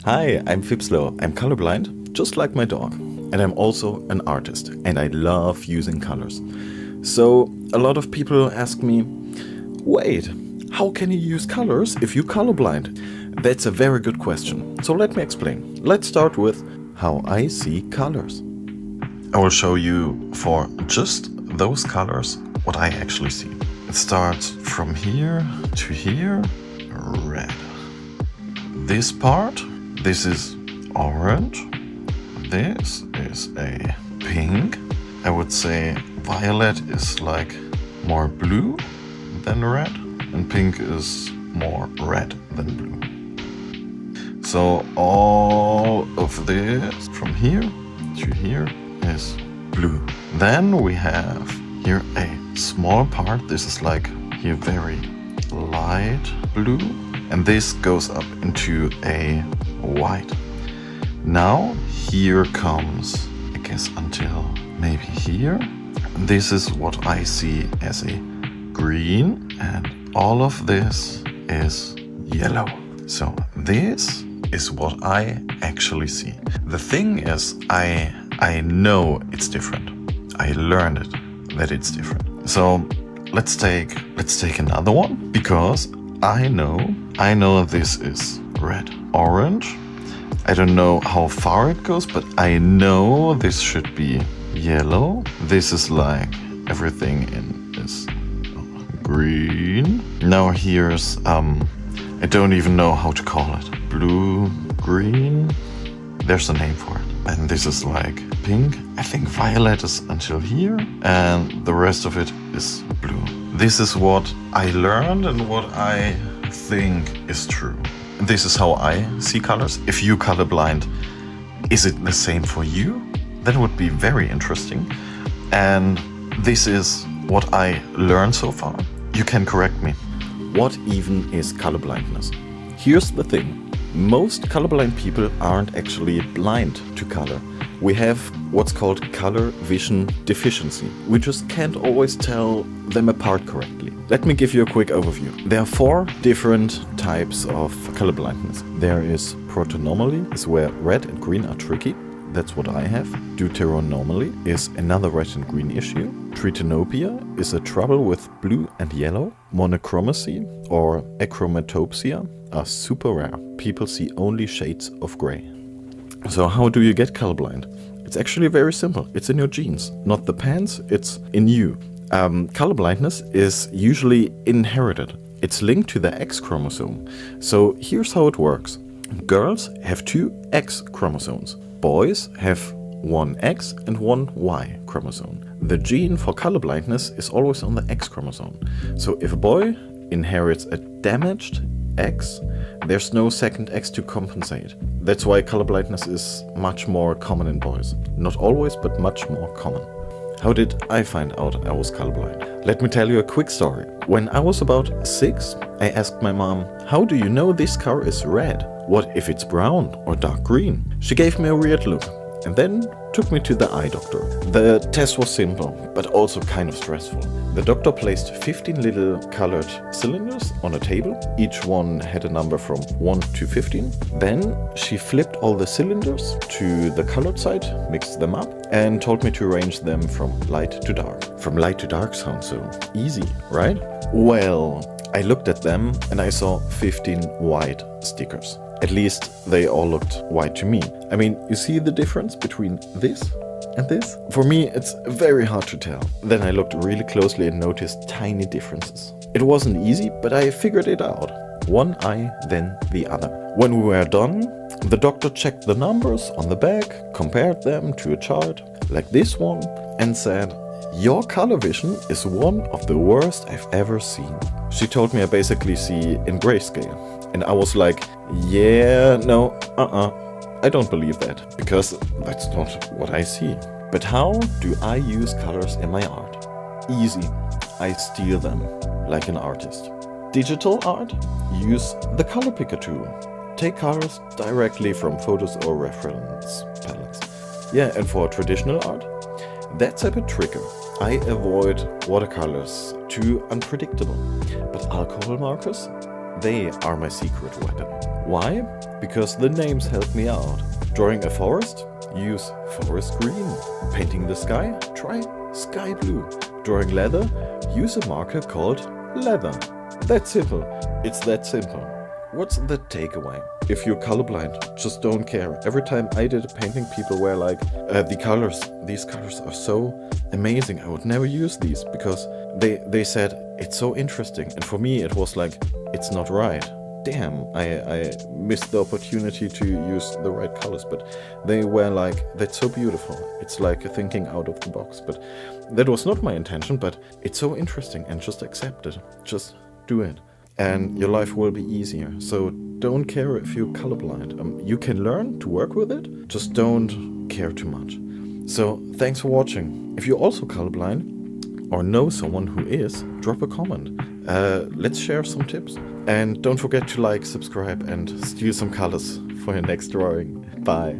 Hi, I'm Phipslow. I'm colorblind, just like my dog. And I'm also an artist, and I love using colors. So, a lot of people ask me, wait, how can you use colors if you're colorblind? That's a very good question. So, let me explain. Let's start with how I see colors. I will show you for just those colors what I actually see. It starts from here to here, red. This part, this is orange. This is a pink. I would say violet is like more blue than red, and pink is more red than blue. So all of this from here to here is blue. Then we have here a small part. This is like here very light blue, and this goes up into a white. Now here comes, I guess, until maybe here. This is what I see as a green, and all of this is yellow. So this is what I actually see. The thing is, I know it's different. I learned it that it's different. So let's take another one, because I know this is red. Orange, I don't know how far it goes, but I know this should be yellow. This is like everything in this green. Now here's I don't even know how to call it. Blue, green, there's a name for it. And this is like pink. I think violet is until here, and the rest of it is blue. This is what I learned and what I think is true. This is how I see colors. If you're colorblind, is it the same for you? That would be very interesting. And this is what I learned so far. You can correct me. What even is colorblindness? Here's the thing. Most colorblind people aren't actually blind to color. We have what's called color vision deficiency. We just can't always tell them apart correctly. Let me give you a quick overview. There are 4 different types of colorblindness. There is protonormally, is where red and green are tricky. That's what I have. Deuteronormally is another red and green issue. Tritanopia is a trouble with blue and yellow. Monochromacy or achromatopsia are super rare. People see only shades of gray. So how do you get colorblind? It's actually very simple. It's in your genes, not the pants, it's in you. Colorblindness is usually inherited. It's linked to the X chromosome. So here's how it works. Girls have 2 X chromosomes. Boys have 1 X and 1 Y chromosome. The gene for colorblindness is always on the X chromosome. So if a boy inherits a damaged X, there's no second X to compensate. That's why colorblindness is much more common in boys. Not always, but much more common. How did I find out I was colorblind? Let me tell you a quick story. When I was about 6, I asked my mom, how do you know this car is red? What if it's brown or dark green? She gave me a weird look and then took me to the eye doctor. The test was simple, but also kind of stressful. The doctor placed 15 little colored cylinders on a table. Each one had a number from 1 to 15. Then she flipped all the cylinders to the colored side, mixed them up, and told me to arrange them from light to dark. From light to dark sounds so easy, right? Well, I looked at them and I saw 15 white stickers. At least they all looked white to me. I mean, you see the difference between this and this? For me, it's very hard to tell. Then I looked really closely and noticed tiny differences. It wasn't easy, but I figured it out. One eye, then the other. When we were done, the doctor checked the numbers on the back, compared them to a chart, like this one, and said, your color vision is one of the worst I've ever seen. She told me I basically see in grayscale. And I was like, yeah, no, I don't believe that, because that's not what I see. But how do I use colors in my art? Easy. I steal them, like an artist. Digital art? Use the color picker tool. Take colors directly from photos or reference palettes. Yeah, and for traditional art, that's a bit trickier. I avoid watercolors, too unpredictable. But alcohol markers? They are my secret weapon. Why? Because the names help me out. Drawing a forest? Use forest green. Painting the sky? Try sky blue. Drawing leather? Use a marker called leather. That's simple. It's that simple. What's the takeaway? If you're colorblind, just don't care. Every time I did a painting, people were like, these colors are so amazing. I would never use these because they said it's so interesting. And for me, it was like, it's not right. Damn, I missed the opportunity to use the right colors, but they were like, that's so beautiful. It's like thinking out of the box, but that was not my intention, but it's so interesting, and just accept it. Just do it. And your life will be easier. So don't care if you're colorblind. You can learn to work with it, just don't care too much. So thanks for watching. If you're also colorblind or know someone who is, drop a comment. Let's share some tips. And don't forget to like, subscribe, and steal some colors for your next drawing. Bye.